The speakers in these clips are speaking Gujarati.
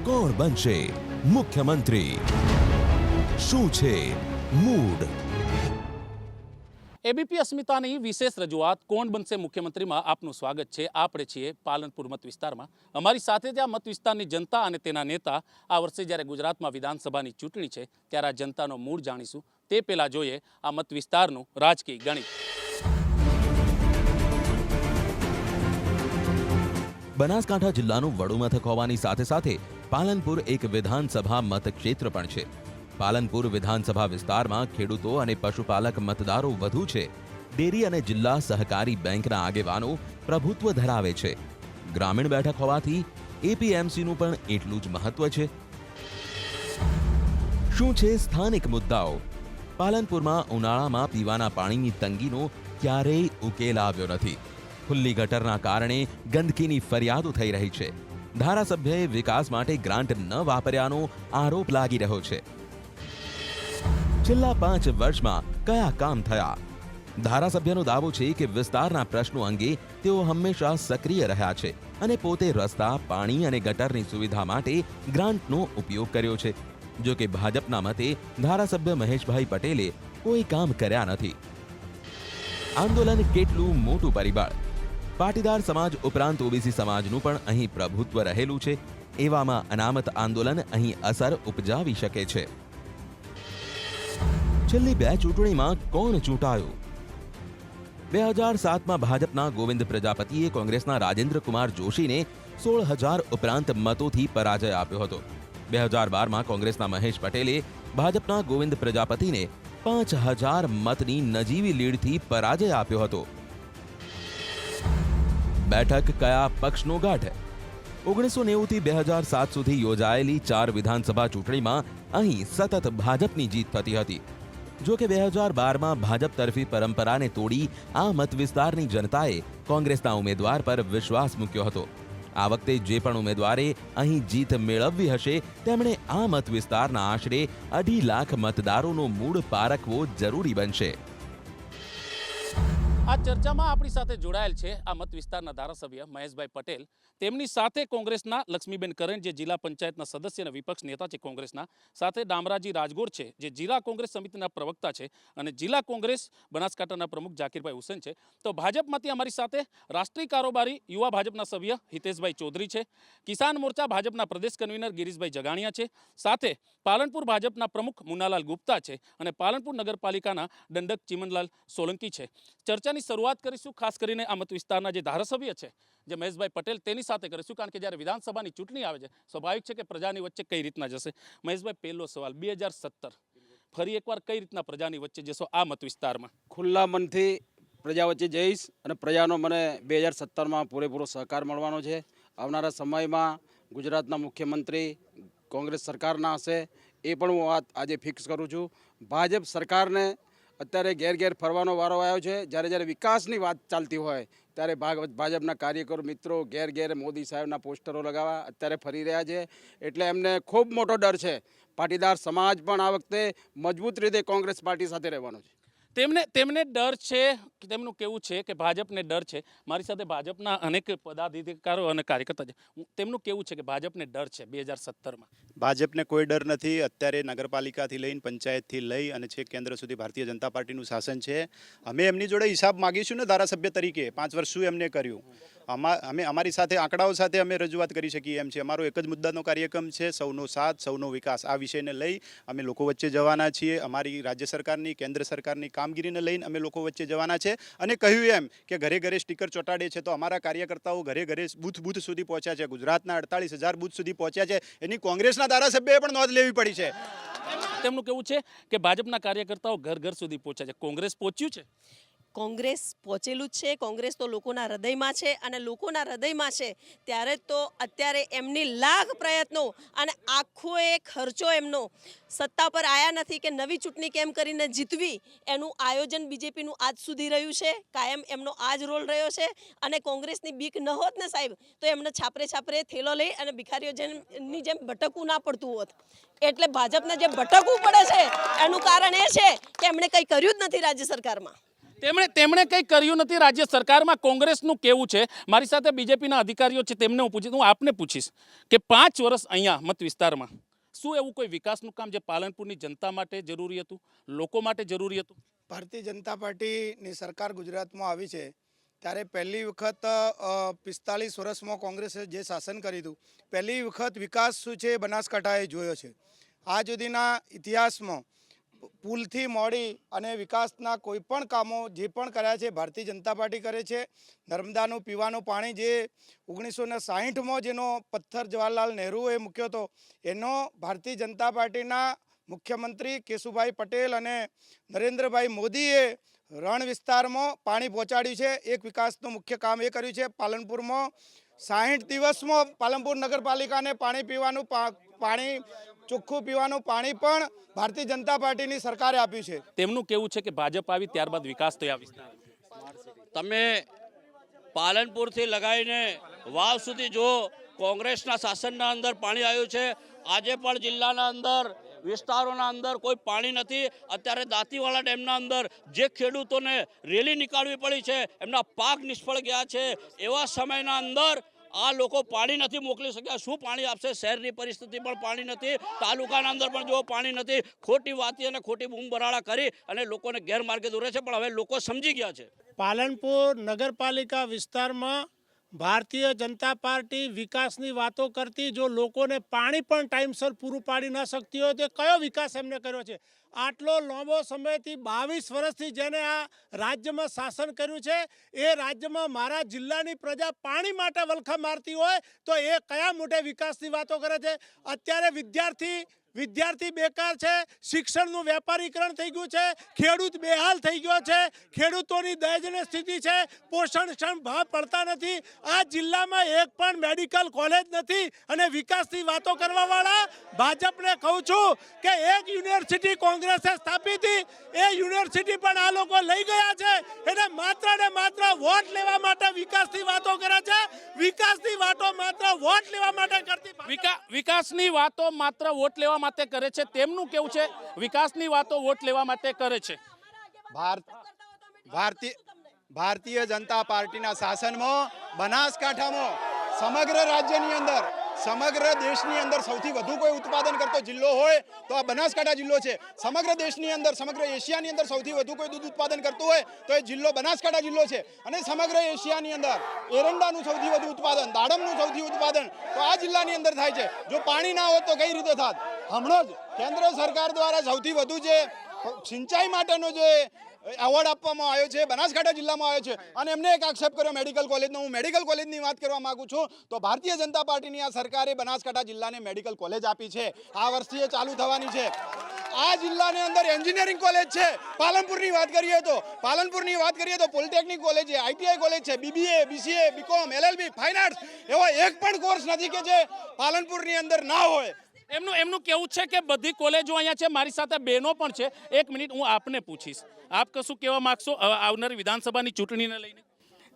કોણ બનશે મુખ્યમંત્રી? શું છે મૂડ? એબીપી અસ્મિતાની વિશેષ રજૂઆત કોણ બનશે મુખ્યમંત્રીમાં આપનું સ્વાગત છે। આપણે છીએ પાલનપુર મત વિસ્તારમાં। અમારી સાથે જ આ મત વિસ્તારની જનતા અને તેના નેતા આ વર્ષે જ્યારે ગુજરાતમાં વિધાનસભાની ચૂંટણી છે ત્યારે આ જનતાનો મૂડ જાણીશું। તે પહેલા જોઈએ આ મત વિસ્તારનું રાજકીય ગણિત। બનાસકાંઠા જિલ્લાનું વડુ મથક હોવાની સાથે સાથે પાલનપુર એક વિધાનસભા મતક્ષેત્ર પણ છે। પાલનપુર વિધાનસભા વિસ્તારમાં ખેડૂતો અને પશુપાલક મતદારો વધુ છે। ડેરી અને જિલ્લા સહકારી બેંકના આગેવાનો પ્રભુત્વ ધરાવે છે। ગ્રામીણ બેઠક હોવાથી એપીએમસીનું પણ એટલું જ મહત્વ છે। શું છે સ્થાનિક મુદ્દાઓ? પાલનપુરમાં ઉનાળામાં પીવાના પાણીની તંગીનો ક્યારેય ઉકેલ આવ્યો નથી। ખુલ્લી ગટરના કારણે ગંદકીની ફરિયાદો થઈ રહી છે। ધારાસભ્યએ વિકાસ માટે ગ્રાન્ટ ન વાપર્યાનો આરોપ લાગી રહ્યો છે। છેલ્લા 5 વર્ષમાં કયા કામ થયા? ધારાસભ્યનો દાવો છે કે વિસ્તારના પ્રશ્નો અંગે તેઓ હંમેશા સક્રિય રહ્યા છે અને પોતે રસ્તા, પાણી અને ગટરની સુવિધા માટે ગ્રાન્ટનો ઉપયોગ કર્યો છે। જો કે ભાજપના મતે ધારાસભ્ય મહેશભાઈ પટેલે કોઈ કામ કર્યા નથી। આંદોલન કેટલું મોટું પરિબળ? પાટીદાર સમાજ ઉપરાંત ઓબીસી સમાજનું પણ અહીં પ્રભુત્વ રહેલું છે। એવામાં અનામત આંદોલન અહીં અસર ઉપજાવી શકે છે। છેલ્લી 2 ચૂંટણીમાં કોણ ચૂંટાયું? 2007માં ભાજપના ગોવિંદ પ્રજાપતિએ કોંગ્રેસના રાજેન્દ્ર કુમાર જોશીને 16,000 ઉપરાંત મતોથી પરાજય આપ્યો હતો। 2012માં કોંગ્રેસના મહેશ પટેલે ભાજપના ગોવિંદ પ્રજાપતિને 5,000 મતની નજીવી લીડથી પરાજય આપ્યો હતો। બેઠક કયા પક્ષનો ગઢ? 1990 થી 2007 સુધી યોજાયેલી 4 વિધાનસભા ચૂંટણીમાં અહીં સતત ભાજપની જીત થતી હતી। જો કે 2012માં ભાજપ તરફી પરંપરાને તોડી આ મત વિસ્તારની જનતાએ કોંગ્રેસના ઉમેદવાર પર વિશ્વાસ મૂક્યો હતો। આ વખતે જે પણ ઉમેદવારે અહીં જીત મેળવવી હશે તેમણે આ મત વિસ્તારના આશરે 2.5 લાખ મતદારોનો મૂડ પારખવો જરૂરી બનશે। આ ચર્ચામાં આપણી સાથે જોડાયેલ છે આ મત વિસ્તારના ધારાસભ્ય મહેશભાઈ પટેલ। તેમની સાથે કોંગ્રેસના લક્ષ્મીબેન કરણ જે જિલ્લા પંચાયતના સદસ્ય અને વિપક્ષ નેતા છે કોંગ્રેસના, સાથે ડામરાજી રાજગોર છે જે જિલ્લા કોંગ્રેસ સમિતિના પ્રવક્તા છે અને જિલ્લા કોંગ્રેસ બનાસકાંઠાના પ્રમુખ જાકીરભાઈ હુસેન છે। તો ભાજપમાંથી અમારી સાથે રાષ્ટ્રીય કારોબારી યુવા ભાજપના સભ્ય હિતેશભાઈ ચૌધરી છે, કિસાન મોરચા ભાજપના પ્રદેશ કન્વીનર ગિરીશભાઈ જગાણિયા છે, સાથે પાલનપુર ભાજપના પ્રમુખ મુન્નાલાલ ગુપ્તા છે અને પાલનપુર નગરપાલિકાના દંડક ચીમનલાલ સોલંકી છે। ચર્ચાની શરૂઆત કરીશું ખાસ કરીને આ મત વિસ્તારના જે ધારાસભ્ય છે જે મહેશભાઈ પટેલ તેની સાથે કરીશું, કારણ કે જ્યારે વિધાનસભાની ચૂંટણી આવે છે સ્વાભાવિક છે કે પ્રજાની વચ્ચે કઈ રીતના જશે। મહેશભાઈ, પહેલો સવાલ, 2017 ફરી એકવાર કઈ રીતના પ્રજાની વચ્ચે જશો આ મત વિસ્તારમાં? ખુલ્લા મનથી પ્રજા વચ્ચે જઈશ અને પ્રજાનો મને 2017માં પૂરેપૂરો સહકાર મળવાનો છે। આવનારા સમયમાં ગુજરાતના મુખ્યમંત્રી કોંગ્રેસ સરકારના હશે એ પણ હું વાત આજે ફિક્સ કરું છું। ભાજપ સરકારને અત્યારે ઘેર ઘેર ફરવાનો વારો આવ્યો છે। જ્યારે વિકાસની વાત ચાલતી હોય ત્યારે ભાજપના કાર્યકરો મિત્રો ઘેર ઘેર મોદી સાહેબના પોસ્ટરો લગાવવા અત્યારે ફરી રહ્યા છે, એટલે એમને ખૂબ મોટો ડર છે। પાટીદાર સમાજ પણ આ વખતે મજબૂત રીતે કોંગ્રેસ પાર્ટી સાથે રહેવાનો છે। તેમને ડર છે, તેમનું કેવું છે કે ભાજપને ડર છે। મારી સાથે ભાજપના અનેક પદાધિકારીઓ અને કાર્યકર્તા છે, તેમનું કેવું છે કે ભાજપને ડર છે 2017માં? ભાજપને કોઈ ડર નથી। અત્યારે નગરપાલિકાથી લઈને પંચાયતથી લઈ અને છેક કેન્દ્ર સુધી ભારતીય જનતા પાર્ટીનું શાસન છે। અમે એમની જોડે હિસાબ માગીશું ને ધારાસભ્ય તરીકે 5 વર્ષ શું એમને કર્યું, અમે અમારી સાથે આંકડાઓ સાથે અમે રજૂઆત કરી શકીએ એમ છે। અમારો એક જ મુદ્દાનો કાર્યક્રમ છે, સૌનો સાથ સૌનો વિકાસ। આ વિષયને લઈ અમે લોકો વચ્ચે જવાના છીએ। અમારી રાજ્ય સરકારની કેન્દ્ર સરકારની કામગીરીને લઈને અમે લોકો વચ્ચે જવાના છે। અને કહ્યું એમ કે ઘરે ઘરે સ્ટીકર ચોંટાડે છે તો અમારા કાર્યકર્તાઓ ઘરે ઘરે બૂથ સુધી પહોંચ્યા છે। ગુજરાતના 48,000 બૂથ સુધી પહોંચ્યા છે, એની કોંગ્રેસના ધારાસભ્યએ પણ નોંધ લેવી પડી છે। તેમનું કેવું છે કે ભાજપના કાર્યકર્તાઓ ઘર સુધી પહોંચ્યા છે, કોંગ્રેસ પહોંચ્યું છે? કોંગ્રેસ પહોંચેલું જ છે। કોંગ્રેસ તો લોકોના હૃદયમાં છે અને લોકોના હૃદયમાં છે ત્યારે તો અત્યારે એમની લાખ પ્રયત્નો અને આખો એ ખર્ચો એમનો સત્તા પર આવ્યા નથી કે નવી ચૂંટણી કેમ કરીને જીતવી, એનું આયોજન બીજેપીનું આજ સુધી રહ્યું છે। કાયમ એમનો આ જ રોલ રહ્યો છે અને કોંગ્રેસની બીક ન હોત ને સાહેબ તો એમને છાપરે થેલો લઈ અને ભિખારીઓની જેમ ભટકવું ના પડતું હોત। એટલે ભાજપને જે ભટકવું પડે છે એનું કારણ એ છે કે એમણે કંઈ કર્યું જ નથી રાજ્ય સરકારમાં। તેમણે કંઈ કર્યું નથી રાજ્ય સરકારમાં. કોંગ્રેસનું કેવું છે, મારી સાથે બીજેપીના અધિકારીઓ છે, તેમને હું આપને પૂછીશ કે 5 વર્ષ અહીંયા મત વિસ્તારમાં શું એવું કોઈ વિકાસનું કામ જે પાલનપુરની જનતા માટે જરૂરી હતું, લોકો માટે જરૂરી હતું? ભારતીય જનતા પાર્ટીની સરકાર ગુજરાતમાં આવી છે ત્યારે પહેલી વખત 45 વર્ષમાં કોંગ્રેસે જે શાસન કર્યું હતું, પહેલી વખત વિકાસ શું છે એ બનાસકાંઠાએ જોયો છે. આ સુધીના ઇતિહાસમાં પુલથી મોડી અને વિકાસના કોઈ પણ કામો જે પણ કર્યા છે ભારતીય જનતા પાર્ટી કરે છે. નર્મદાનું પીવાનું પાણી જે 1960માં જેનો પથ્થર જવાહરલાલ નહેરુએ મૂક્યો હતો, એનો ભારતીય જનતા પાર્ટીના મુખ્યમંત્રી કેશુભાઈ પટેલ અને નરેન્દ્રભાઈ મોદીએ રણ વિસ્તારમાં પાણી પહોંચાડ્યું છે. એક વિકાસનું મુખ્ય કામ એ કર્યું છે. પાલનપુરમાં 60 દિવસમાં પાલનપુર નગરપાલિકાને પાણી ચોખ્ખું પીવાનું પાણી પણ ભારતીય જનતા પાર્ટીની સરકારે આપ્યું છે. તેમનું કેવું છે કે ભાજપ આવી ત્યારબાદ વિકાસ થયો આ વિસ્તાર. તમે પાલનપુરથી લગાવીને વાવ સુધી જો કોંગ્રેસના શાસનના અંદર પાણી આવ્યું છે. આજે પણ જિલ્લાના અંદર વિસ્તારોના અંદર કોઈ પાણી નથી. અત્યારે દાંતીવાડા ડેમના અંદર જે ખેડૂતોને રેલી નીકાળવી પડી છે, એમના પાક નિષ્ફળ ગયા છે. એવા સમયના અંદર આ લોકો પાણી નથી મોકલી શક્યા. શું પાણી આપશે? શહેરની પરિસ્થિતિ પણ પાણી નથી, તાલુકાના અંદર પણ જો પાણી નથી. ખોટી વાતી અને ખોટી બૂમબરાડા કરી અને લોકોને ગેરમાર્ગે દોરે છે, પણ હવે લોકો સમજી ગયા છે. પાલનપુર નગરપાલિકા વિસ્તારમાં ભારતીય જનતા પાર્ટી વિકાસની વાતો કરતી, જો લોકોને પાણી પણ ટાઈમસર પૂરું પાડી ન શકતી હોય તો કયો વિકાસ એમને કર્યો છે? આટલો લાંબો સમયથી 22 વર્ષથી જેને આ રાજ્યમાં શાસન કર્યું છે, એ રાજ્યમાં મારા જિલ્લાની પ્રજા પાણી માટે વલખા મારતી હોય તો એ કયા મોટે વિકાસની વાતો કરે છે? અત્યારે વિદ્યાર્થી બેકાર છે, શિક્ષણનું વેપારીકરણ થઈ ગયું છે, ખેડૂત બેહાલ થઈ ગયો છે, ખેડૂતોની દયજનીય સ્થિતિ છે, પોષણ ભાવ પડતા નથી. આ જિલ્લામાં એક પણ મેડિકલ કોલેજ નથી અને વિકાસની વાતો કરવાવાળા ભાજપને કહું છું કે એક યુનિવર્સિટી કોંગ્રેસે સ્થાપી હતી, એ યુનિવર્સિટી પણ આ લોકો લઈ ગયા છે. એટલે માત્ર ને માત્ર વોટ લેવા માટે વિકાસની વાતો કરે છે. વિકાસની વાતો માત્ર વોટ લેવા માટે કરતી વિકાસની વાતો માત્ર વોટ લેવા માટે કરે છે. તેમનું કેવું છે વિકાસની વાતો વોટ લેવા માટે કરે છે. ભારતીય જનતા પાર્ટીના શાસનમાં બનાસકાંઠામાં સમગ્ર રાજ્યની અંદર, સમગ્ર દેશની અંદર સૌથી વધુ કોઈ ઉત્પાદન કરતો જિલ્લો હોય તો આ બનાસકાંઠા જિલ્લો છે. સમગ્ર દેશની અંદર, સમગ્ર એશિયાની અંદર સૌથી વધુ કોઈ દૂધ ઉત્પાદન કરતું હોય તો એ જિલ્લો બનાસકાંઠા જિલ્લો છે. અને સમગ્ર એશિયાની અંદર એરંડાનું સૌથી વધુ ઉત્પાદન, દાડમનું સૌથી ઉત્પાદન તો આ જિલ્લાની અંદર થાય છે. જો પાણી ના હોત તો કઈ રીતે થાત? હમણાં જ કેન્દ્ર સરકાર દ્વારા સૌથી વધુ જે સિંચાઈ માટેનો જે એવોર્ડ આપવામાં આવ્યો છે બનાસકાંઠા જિલ્લામાં આવ્યો છે. અને એમને એક આક્ષેપ કર્યો મેડિકલ કોલેજનો. હું મેડિકલ કોલેજની વાત કરવા માંગુ છું તો ભારતીય જનતા પાર્ટીની આ સરકારે બનાસકાંઠા જિલ્લાને મેડિકલ કોલેજ આપી છે. આ વર્ષથી એ ચાલુ થવાની છે. આ જિલ્લાની અંદર એન્જિનિયરિંગ કોલેજ છે. પાલનપુરની વાત કરીએ તો પોલિટેકનિક કોલેજ છે, આઈટીઆઈ કોલેજ છે, BBA, BCA, BCom, LLB, fine arts એવો એક પણ કોર્સ નથી કે જે પાલનપુરની અંદર ના હોય. એમનું કેવું છે કે બધી કોલેજો અહીંયા છે. મારી સાથે બહેનો પણ છે. 1 મિનિટ હું આપને પૂછીશ, આપ કશું કહેવા માંગશો આવનારી વિધાનસભાની ચૂંટણીને લઈને?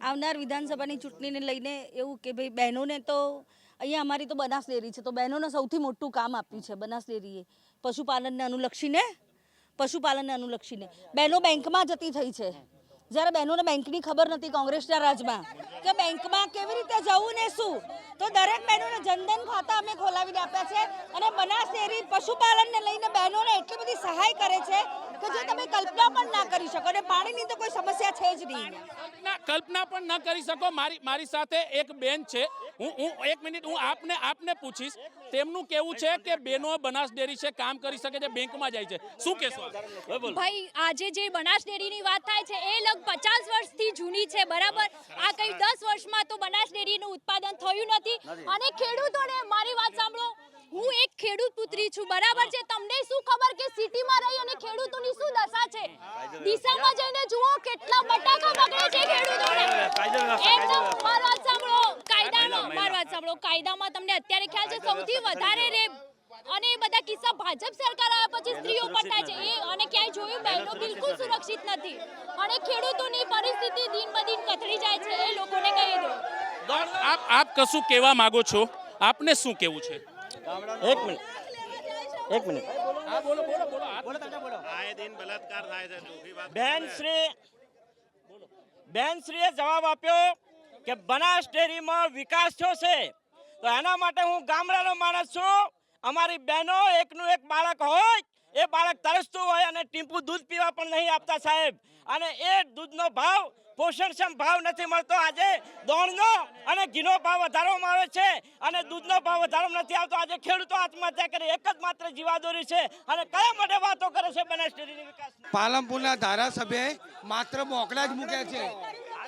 આવનાર વિધાનસભાની ચૂંટણીને લઈને એવું કે ભાઈ બહેનોને તો અહીંયા અમારી તો બનાસ ડેરી છે, તો બહેનોને સૌથી મોટું કામ આપ્યું છે બનાસ ડેરીએ. પશુપાલનને અનુલક્ષીને બહેનો બેંકમાં જતી થઈ છે. જ્યારે બહેનોને બેંકની ખબર નથી કોંગ્રેસના રાજમાં કે બેંકમાં કેવી રીતે જવું ને શું, તો દરેક બહેનોને જનધન ખાતા અમે ખોલાવીને આપ્યા છે. અને બનાસ ડેરી પશુપાલનને લઈને બહેનોને એટલી બધી સહાય કરે છે કે જે તમે કલ્પના પણ ના કરી શકો. અને પાણીની તો કોઈ સમસ્યા છે જ નહીં. કલ્પના પણ ન કરી શકો. મારી સાથે એક બેન છે. હું 1 મિનિટ હું આપને પૂછીશ. તેમનું કેવું છે કે બેનો બનાસ ડેરી છે, કામ કરી શકે છે, બેંકમાં જાય છે. શું કહેશો? ભાઈ આજે જે બનાસ ડેરીની વાત થાય છે એ લગભગ 50 વર્ષથી જૂની છે, બરાબર. આ કઈ 10 વર્ષમાં તો બનાસ ડેરીનું ઉત્પાદન થયું નથી. અને ખેડૂતોને મારી વાત સાંભળો, હું એક ખેડૂત પુત્રી છું, બરાબર છે. તમને શું ખબર કે સિટીમાં રહી અને ખેડૂતોની શું દશા છે? દિશામાં જઈને જુઓ કેટલા બટાકા બગડે છે ખેડૂતોને. મારી વાત સાંભળો, કાયદામાં તમને અત્યારે ખ્યાલ છે સૌથી વધારે રેપ અને એ બધા કિસ્સા ભાજપ સરકાર આવ્યા પછી સ્ત્રીઓ પર થાય છે. એ અને ક્યાંય જોયું બહેનો બિલકુલ સુરક્ષિત નથી. અને ખેડૂતોની પરિસ્થિતિ દિન બદિન કથળી જાય છે. એ લોકોને કહી દો. આપ કશું કહેવા માંગો છો? આપને શું કહેવું છે? એક મિનિટ હા બોલો. બેન શ્રી બેનશ્રીએ જવાબ આપ્યો કે બનાસ ડેરીમાં વિકાસ થયો છે, તો એના માટે હું ગામડાનો માણસ છું. અમારી બહેનો એકનું એક બાળક હોય, એ બાળક તરસતું હોય અને ટીમ્પુ દૂધ પીવા પણ નહીં આપતા સાહેબ, અને એ દૂધનો ભાવ પોષણક્ષમ ભાવ નથી મળતો. આજે દોણનો અને ઘીનો ભાવ વધારવામાં આવે છે અને દૂધનો ભાવ વધારવામાં નથી આવતો. આજે ખેડૂતો આત્મહત્યા કરે, એક જ માત્ર જીવાદોરી છે. અને કયા માટે વાતો કરે છે બનાસ ડેરીની વિકાસ? પાલનપુરના ધારાસભ્યએ માત્ર બોકડા જ મૂક્યા છે,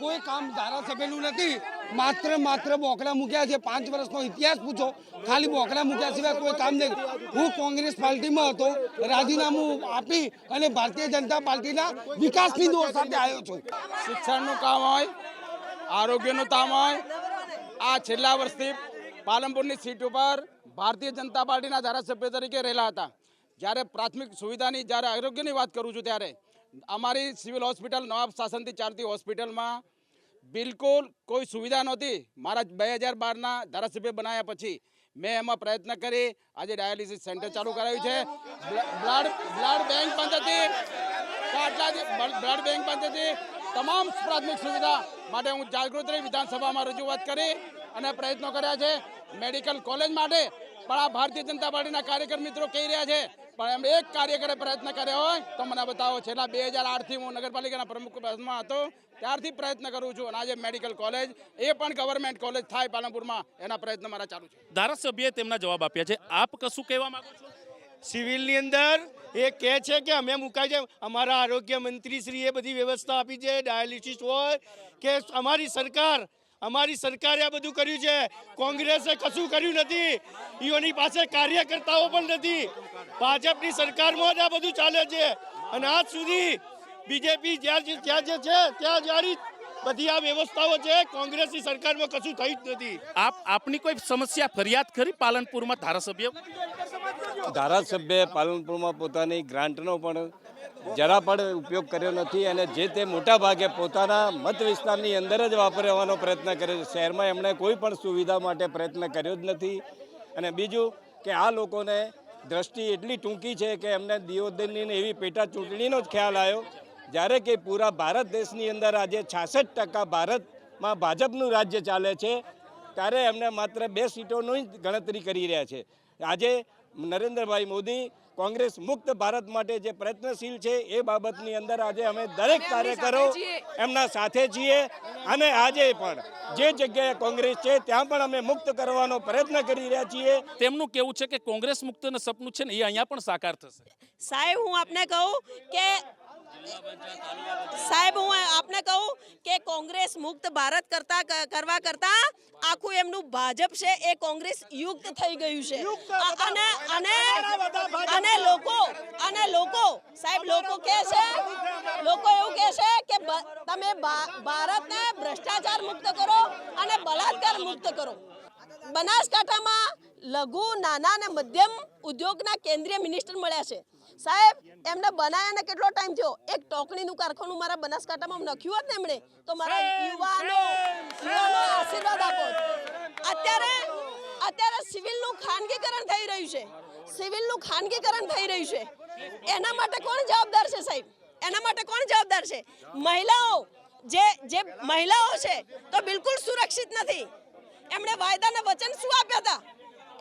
કોઈ કામ ધારાસભ્યનું નથી. માત્ર બોકડા મૂક્યા છે. 5 વર્ષનો ઇતિહાસ પૂછો, ખાલી બોકડા મૂક્યા સિવાય કોઈ કામ નહીં. હું કોંગ્રેસ પાર્ટીમાં હતો, રાજીનામું આપી અને ભારતીય જનતા પાર્ટીના વિકાસની દોર સાથે આવ્યો છું. શિક્ષણનું કામ હોય, આરોગ્યનું કામ હોય, આ છેલ્લા વર્ષથી પાલનપુરની સીટ ઉપર ભારતીય જનતા પાર્ટીના ધારાસભ્ય તરીકે રહેલા હતા. જ્યારે પ્રાથમિક સુવિધાની, જ્યારે આરોગ્યની વાત કરું છું, ત્યારે અમારી સિવિલ હોસ્પિટલ નવાબ શાસનથી ચાલતી હોસ્પિટલમાં બિલકુલ કોઈ સુવિધા નહોતી. મારા 2012ના ધારાસભ્ય બનાવ્યા પછી મેં એમાં પ્રયત્ન કરી આજે ડાયાલિસિસ સેન્ટર ચાલુ કરાવ્યું છે. બ્લડ બેંક બંધ હતી, બ્લડ બેંક બંધ હતી. તમામ પ્રાથમિક સુવિધા માટે હું જાગૃત રહી વિધાનસભામાં રજૂઆત કરી અને પ્રયત્નો કર્યા છે. મેડિકલ કોલેજ માટે પણ આ ભારતીય જનતા પાર્ટીના કાર્યકર મિત્રો કહી રહ્યા છે, પણ એમ એક કાર્યકરે પ્રયત્ન કર્યો હોય તો મને બતાવો. છેલ્લા 2008થી હું નગરપાલિકાના પ્રમુખ પદમાં હતો, ત્યારથી પ્રયત્ન કરું છું. અને આજે મેડિકલ કોલેજ, એ પણ ગવર્મેન્ટ કોલેજ થાય પાલનપુરમાં, એના પ્રયત્ન મારા ચાલુ છે. ધારાસભ્યએ તેમના જવાબ આપ્યા છે. આપ કશું કહેવા માંગો છો? સિવિલની અંદર એ કહે છે કે અમે મુકાય છે. અમારા આરોગ્ય મંત્રીશ્રીએ બધી વ્યવસ્થા આપી છે, ડાયાલિસિસ હોય કે અમારી સરકારે આ બધું કર્યું છે. કોંગ્રેસે કશું કર્યું નથી. ઈઓની પાસે કાર્યકર્તાઓ પણ નથી. ભાજપની સરકારમાં જ આ બધું ચાલે છે. અને આજ સુધી બીજેપી ત્યાં જે છે ત્યાં જારી બધી આ વ્યવસ્થાઓ છે. કોંગ્રેસની સરકારમાં કશું થયું જ નથી. આપની કોઈ સમસ્યા ફરિયાદ ખરી પાલનપુરમાં ધારાસભ્ય પાલનપુરમાં પોતાની ગ્રાન્ટનો પણ જરા પણ ઉપયોગ કર્યો નથી અને જે તે મોટા ભાગે પોતાના મત વિસ્તારની અંદર જ વાપરવાનો પ્રયત્ન કર્યો છે. શહેરમાં એમણે કોઈ પણ સુવિધા માટે પ્રયત્ન કર્યો જ નથી. અને બીજું કે આ લોકોને દ્રષ્ટિ એટલી ટૂંકી છે કે એમને દિયોદરની એવી પેટા ચૂંટણીનો જ ખ્યાલ આવ્યો, જ્યારે કે પૂરા ભારત દેશની અંદર આજે 66% ભારતમાં ભાજપનું રાજ્ય ચાલે છે, ત્યારે એમને માત્ર 2 સીટોની જ ગણતરી કરી રહ્યા છે. આજે નરેન્દ્રભાઈ મોદી કોંગ્રેસ મુક્ત ભારત માટે જે પ્રયત્નશીલ છે એ બાબતની અંદર આજે અમે દરેક કાર્યકરો એમના સાથે છીએ. અને આજે પણ જે જગ્યાએ કોંગ્રેસ છે ત્યાં પણ અમે મુક્ત કરવાનો પ્રયત્ન કરી રહ્યા છીએ. તેમનું કેવું છે કે કોંગ્રેસ મુક્તનું સપનું છે ને એ અહીંયા પણ સાકાર થશે. સાહેબ હું આપને કહું કે કોંગ્રેસ મુક્ત ભારત કરવા કરતા આખું એમનું ભાજપ છે એ કોંગ્રેસ યુક્ત થઈ ગયું છે. અને લોકો સાહેબ લોકો કહે છે, લોકો એવું કહે છે કે તમે ભારતને ભ્રષ્ટાચાર મુક્ત કરો અને બળાત્કાર મુક્ત કરો. બનાસકાંઠામાં લઘુ, નાના અને મધ્યમ ઉદ્યોગના કેન્દ્રીય મિનિસ્ટર મળ્યા છે. સાહેબ એમને બનાવ્યાને કેટલો ટાઈમ થયો? એક ટોકણીનું કારખાનું મારા બનાસકાંઠામાં નાખ્યું હોત ને એમણે, તો મારા યુવાનો આશીર્વાદ આપો. અત્યારે સિવિલનું ખાનગીકરણ થઈ રહ્યું છે. એના માટે કોણ જવાબદાર છે સાહેબ? એના માટે કોણ જવાબદાર છે? મહિલાઓ, જે મહિલાઓ છે તો બિલકુલ સુરક્ષિત નથી. એમણે વાયદાના વચન શું આપ્યા હતા?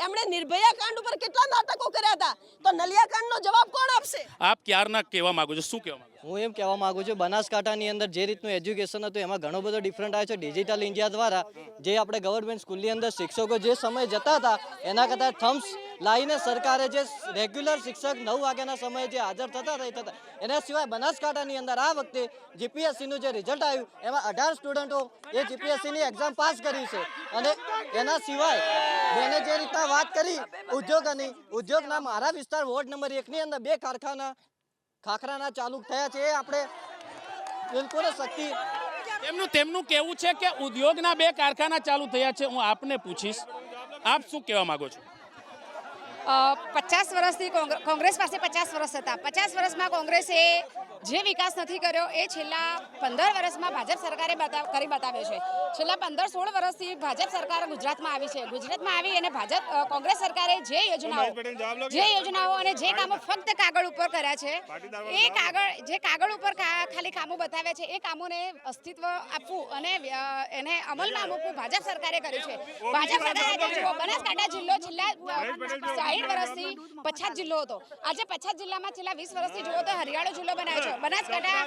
એમણે નિર્ભયા કાંડ ઉપર કેટલા નાટકો કર્યા હતા, તો નલિયા કાંડનો જવાબ કોણ આપશે? આપ ક્યારના કહેવા માંગો છો, શું કહેવા માંગો? હું એમ કહેવા માંગુ છું, બનાસકાંઠાની અંદર જે રીતનું એજ્યુકેશન હતું એમાં ઘણો બધો ડિફરન્ટ આવ્યો છે. ડિજિટલ ઇન્ડિયા દ્વારા જે આપણે ગવર્મેન્ટ સ્કૂલની અંદર શિક્ષકો જે સમય જતા હતા એના કરતાં થમ્સ લાવીને સરકારે જે રેગ્યુલર શિક્ષક 9 વાગ્યાના સમયે જે હાજર થતા હતા, એના સિવાય બનાસકાંઠાની અંદર આ વખતે જીપીએસસીનું જે રિઝલ્ટ આવ્યું એમાં 18 સ્ટુડન્ટો એ જીપીએસસીની એક્ઝામ પાસ કરી છે. અને એના સિવાય બેને જે રીતના વાત કરી ઉદ્યોગના મારા વિસ્તાર વોર્ડ નંબર 1ની અંદર 2 કારખાના ખાખરાના ચાલુ થયા છે. એ આપણે બિલકુલ શક્તિ તેમનું કહેવું છે કે ઉદ્યોગના 2 કારખાના ચાલુ થયા છે. હું આપને પૂછીશ, આપ શું કહેવા માંગો છો? 50 વર્ષથી કોંગ્રેસ પાસે 50 વર્ષ હતા. 50 વર્ષમાં કોંગ્રેસે જે વિકાસ નથી કર્યો એ છેલ્લા 15 વર્ષમાં ભાજપ સરકારે કરી બતાવ્યો છે. છેલ્લા 15-16 વર્ષથી ભાજપ સરકાર ગુજરાતમાં આવી છે. ગુજરાતમાં આવી અને કોંગ્રેસ સરકારે જે યોજનાઓ અને જે કામો ફક્ત કાગળ ઉપર કર્યા છે, જે કાગળ ઉપર ખાલી કામો બતાવ્યા છે, એ કામોને અસ્તિત્વ આપવું અને એને અમલમાં મૂકવું ભાજપ સરકારે કર્યું છે. ભાજપ સરકારે જુઓ, બનાસકાંઠા જિલ્લો છેલ્લા 60 વર્ષથી પછાત જિલ્લો હતો. આજે પછાત જિલ્લામાં છેલ્લા 20 વર્ષથી જુઓ તો હરિયાળો જિલ્લો બનાવ્યો છે. બનાસકાંઠા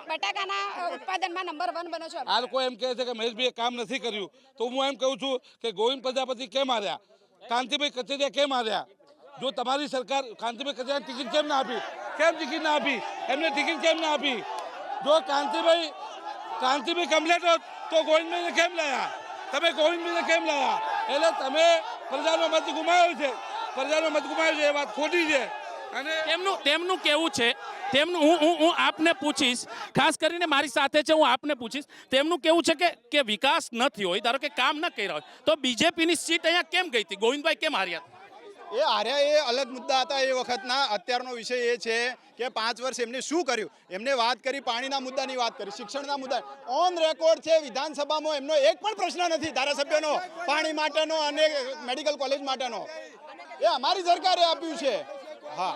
બટાકાના ઉત્પાદનમાં નંબર 1 બન્યો છે. આ લોકો એમ કહે છે કે મહેશભાઈએ કામ નથી કર્યું, તો હું એમ કહું છું કે ગોવિંદ પ્રજાપતિ કેમ આવ્યા, કાંતિભાઈ કચેરિયા કેમ આવ્યા? જો તમારી સરકાર કાંતિભાઈ કચેરિયાને ટિકિટ કેમ ના આપી? કેમ ટિકિટ ના આપી? એમને ટિકિટ કેમ ના આપી? જો કાંતિભાઈ કમ્પ્લેટ હોત તો ગોવિંદભાઈને કેમ લાયા? તમે ગોવિંદભાઈને કેમ લાયા? એટલે તમે પ્રજાનો મત ગુમાવ્યો છે, એ વાત ખોટી છે. અને તેમનું કેવું છે, હું આપને પૂછીશ, ખાસ કરીને મારી સાથે છે, હું આપને પૂછીશ, તેમનું કેવું છે કે વિકાસ નથી હોય, ધારો કે કામ ન કર્યા હોય, તો બીજેપીની સીટ અહીંયા કેમ ગઈ હતી? ગોવિંદભાઈ કેમ હાર્યા? એ હાર્યા એ અલગ મુદ્દા હતા એ વખતના. અત્યારનો વિષય એ છે કે 5 વર્ષ એમને શું કર્યું. એમને વાત કરી પાણીના મુદ્દાની વાત કરી, શિક્ષણના મુદ્દા ઓન રેકોર્ડ છે. વિધાનસભામાં એમનો એક પણ પ્રશ્ન નથી ધારાસભ્યનો પાણી માટેનો અને મેડિકલ કોલેજ માટેનો. એ અમારી સરકારે આપ્યું છે. હા,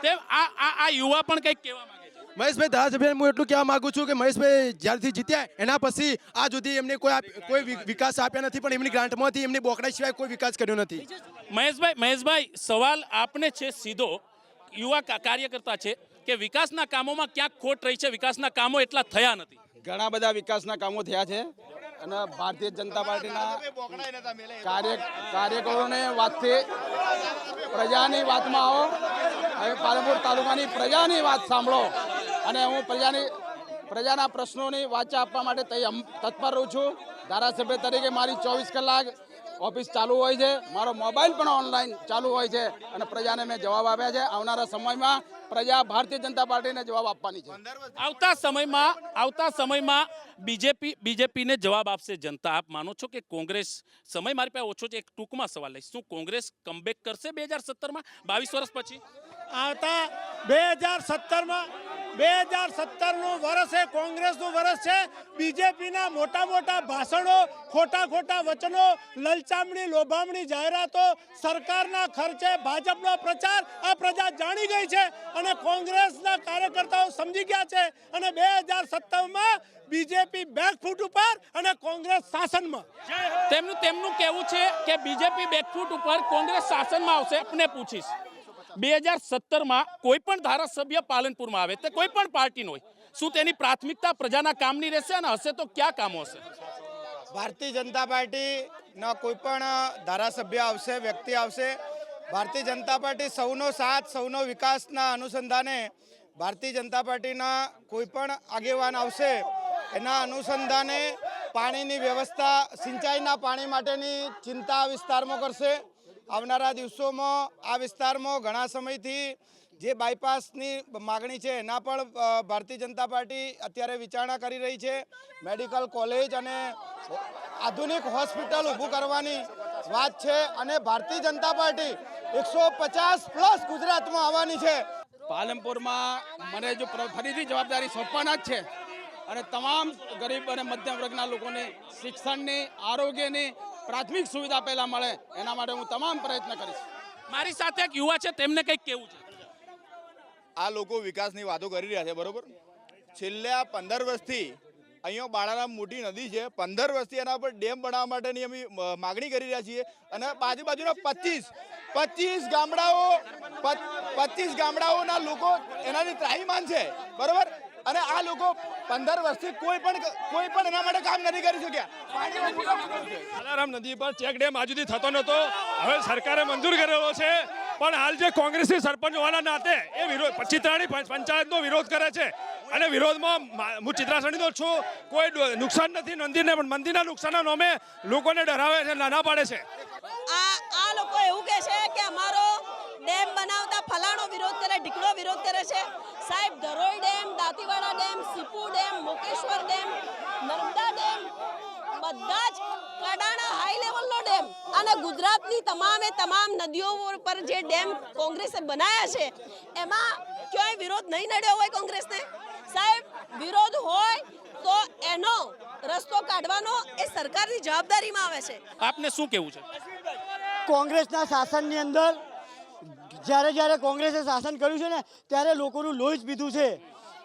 તેમ આ યુવા પણ કંઈક કહેવા માંગે છે. મહેશભાઈ ધારાસભ્યને હું એટલું કહેવા માંગુ છું કે મહેશભાઈ જ્યારથી જીત્યા એના પછી આ સુધી એમને કોઈ વિકાસ આપ્યા નથી, પણ એમની ગ્રાન્ટમાંથી એમની બોકડા સિવાય કોઈ વિકાસ કર્યો નથી. મહેશભાઈ, સવાલ આપને છે સીધો, યુવા કાર્યકર્તા છે, કે વિકાસના કામોમાં ક્યાંક ખોટ રહી છે, વિકાસના કામો એટલા થયા નથી. ઘણા બધા વિકાસના કામો થયા છે અને ભારતીય જનતા પાર્ટીના કાર્યકરોને વાતથી પ્રજાની વાતમાં આવો. હવે પાલનપુર તાલુકાની પ્રજાની વાત સાંભળો અને હું પ્રજાના પ્રશ્નોની વાચા આપવા માટે તત્પર રહું છું. ધારાસભ્ય તરીકે મારી 24 કલાક ઓફિસ ચાલુ હોય છે, મારો મોબાઈલ પણ ઓનલાઈન ચાલુ હોય છે અને પ્રજાને મેં જવાબ આપ્યા છે. આવનારા સમયમાં પ્રજા ભારતીય જનતા પાર્ટીને જવાબ આપવાની છે. આવતા સમયમાં બીજેપીને જવાબ આપશે જનતા. આપ માનો છો કે કોંગ્રેસ, સમય મારી પાસે ઓછો છે, એક ટૂંકમાં સવાલ લઈશ, શું કોંગ્રેસ કમબેક કરશે 2017માં, 22 વર્ષ પછી? આવતા 2017નું વર્ષ એ કોંગ્રેસનું વર્ષ છે. બીજેપીના મોટા ભાષણો, ખોટા વચનો, લલચામણી લોભામણી જાહેરાતો, સરકારના ખર્ચે ભાજપનો પ્રચાર આ પ્રજા જાણી ગઈ છે અને કોંગ્રેસના કાર્યકર્તાઓ સમજી ગયા છે. અને 2017માં બીજેપી બેકફૂટ ઉપર અને કોંગ્રેસ શાસનમાં. તેમનું કહેવું છે કે બીજેપી બેકફૂટ ઉપર, કોંગ્રેસ શાસનમાં આવશે. આપને પૂછીશ, 2017માં કોઈ પણ ધારાસભ્ય પાલનપુરમાં આવે તે કોઈ પણ પાર્ટીનો હોય, શું તેની પ્રાથમિકતા પ્રજાના કામની રહેશે અને હશે તો ક્યાં કામો હશે? ભારતીય જનતા પાર્ટીના કોઈ પણ ધારાસભ્ય આવશે, વ્યક્તિ આવશે, ભારતીય જનતા પાર્ટી સૌનો સાથ, સૌનો વિકાસના અનુસંધાને ભારતીય જનતા પાર્ટીના કોઈ પણ આગેવાન આવશે એના અનુસંધાને પાણીની વ્યવસ્થા, સિંચાઈના પાણી માટેની ચિંતા આ વિસ્તારમાં કરશે. આવનારા દિવસોમાં આ વિસ્તારમાં ઘણા સમયથી જે બાયપાસની માગણી છે એના પણ ભારતીય જનતા પાર્ટી અત્યારે વિચારણા કરી રહી છે. મેડિકલ કોલેજ અને આધુનિક હોસ્પિટલ ઊભું કરવાની વાત છે અને ભારતીય જનતા પાર્ટી 150+ ગુજરાતમાં આવવાની છે. પાલનપુરમાં મને જો ફરીથી જવાબદારી સોંપવાના જ છે અને તમામ ગરીબ અને મધ્યમ વર્ગના લોકોને શિક્ષણની, આરોગ્યની પ્રાથમિક સુવિધા પહેલા મળે એના માટે હું તમામ પ્રયત્ન કરીશ. મારી સાથે એક યુવા છે, તેમને કંઈક કેવું છે. આ લોકો વિકાસની વાતો કરી રહ્યા છે, બરોબર. છેલ્લા 15 વર્ષથી અહીંયા બાળારામ મોટી નદી છે, 15 વર્ષથી એના પર ડેમ બનાવવા માટેની અમે માગણી કરી રહ્યા છીએ અને બાજુના 25 ગામડાઓના લોકો એનાથી ત્રાહીમાન છે, બરોબર. અને આ લોકો 15 વર્ષથી કોઈ પણ એના માટે કામ નથી કરી શક્યા. બાળારામ નદી પર ચેક ડેમ આજુ સુધી થતો નહોતો, હવે સરકારે મંજૂર કરેલો છે, પણ હાલ જે કોંગ્રેસી સરપંચ હોવાના નાતે એ ચિત્રાણી પંચાયતનો વિરોધ કરે છે અને વિરોધમાં હું ચિત્રાસણીનો છું. કોઈ નુકસાન નથી નંદીને, પણ મંદિરના નુકસાનના નામે લોકોને ડરાવે છે, નાના પાડે છે. આ લોકો એવું કહે છે કે અમારો ડેમ બનાવતા ફલાણો વિરોધ કરે, ઢીકડો વિરોધ કરે છે. સાહેબ, Dharoi dam, Dantiwada dam, Sipu dam, Mokeshwar dam, Narmada dam, બધા જ કડાણા હાઈ લેવલનો ડેમ અને ગુજરાતની તમામે તમામ નદીઓ પર જે ડેમ કોંગ્રેસે બનાવ્યા છે એમાં ક્યાંય વિરોધ નહીં નડ્યો હોય કોંગ્રેસને? સાહેબ, વિરોધ હોય તો એનો રસ્તો કાઢવાનો એ સરકારની જવાબદારીમાં આવે છે. આપને શું કહેવું છે? કોંગ્રેસના શાસનની અંદર જ્યારે કોંગ્રેસે શાસન કર્યું છે ને ત્યારે લોકોનું લોહી જ પીધું છે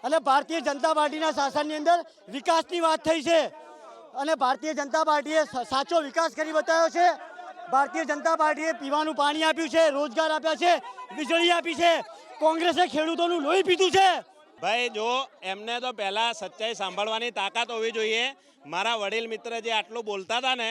અને ભારતીય જનતા પાર્ટીના શાસનની અંદર વિકાસની વાત થઈ છે અને ભારતીય જનતા પાર્ટીએ સાચો વિકાસ કરી બતાવ્યો છે. ભારતીય જનતા પાર્ટીએ પીવાનું પાણી આપ્યું છે, રોજગાર આપ્યા છે, વીજળી આપી છે. કોંગ્રેસે ખેડૂતોનું લોહી પીધું છે. ભાઈ જો એમને તો પહેલાં સચ્ચાઈ સાંભળવાની તાકાત હોવી જોઈએ. મારા વડીલ મિત્ર જે આટલું બોલતા હતા ને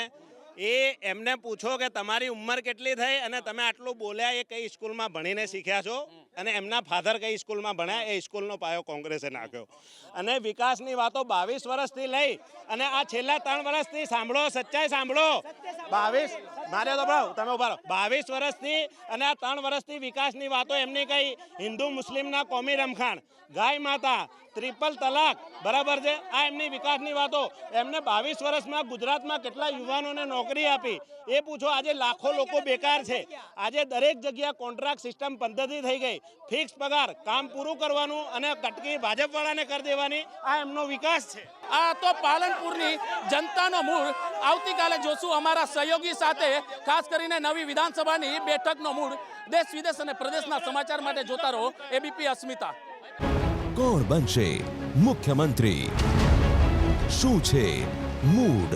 એમને પૂછો કે તમારી ઉંમર કેટલી થઈ અને તમે આટલું બોલ્યા એ કઈ સ્કૂલમાં ભણીને શીખ્યા છો અને એમના ફાધર કઈ સ્કૂલમાં ભણ્યા એ સ્કૂલનો પાયો કોંગ્રેસે નાખ્યો. અને વિકાસની વાતો 22 વર્ષથી લઈ અને આ છેલ્લા 3 વર્ષથી સાંભળો, સચ્ચાઈ સાંભળો. 22 મારે તો ભાવ તમે ઉભા રહો. 22 વર્ષથી અને આ 3 વર્ષથી વિકાસની વાતો એમની કઈ હિન્દુ મુસ્લિમના કોમી રમખાણ, ગાય માતા, ટ્રિપલ તલાક, બરાબર છે, આ એમની વિકાસની વાતો. એમને 22 વર્ષમાં ગુજરાતમાં કેટલા યુવાનોને નોકરી આપી એ પૂછો. આજે લાખો લોકો બેકાર છે. આજે દરેક જગ્યા કોન્ટ્રાક્ટ સિસ્ટમ પદ્ધતિ થઈ ગઈ. ફિક્સ પગાર, કામ પૂરું કરવાનું અને કટકી ભાજપવાળાને કરી દેવાની, આ એમનો વિકાસ છે. આ તો પાલનપુરની જનતાનો મૂડ. આવતીકાલે જોશું અમારા સહયોગી સાથે, ખાસ કરીને નવી વિધાનસભાની બેઠકનો મૂડ. દેશ વિદેશ અને પ્રદેશના સમાચાર માટે જોતા રહો એબીપી અસ્મિતા. કોણ બનશે મુખ્યમંત્રી? શું છે મૂડ?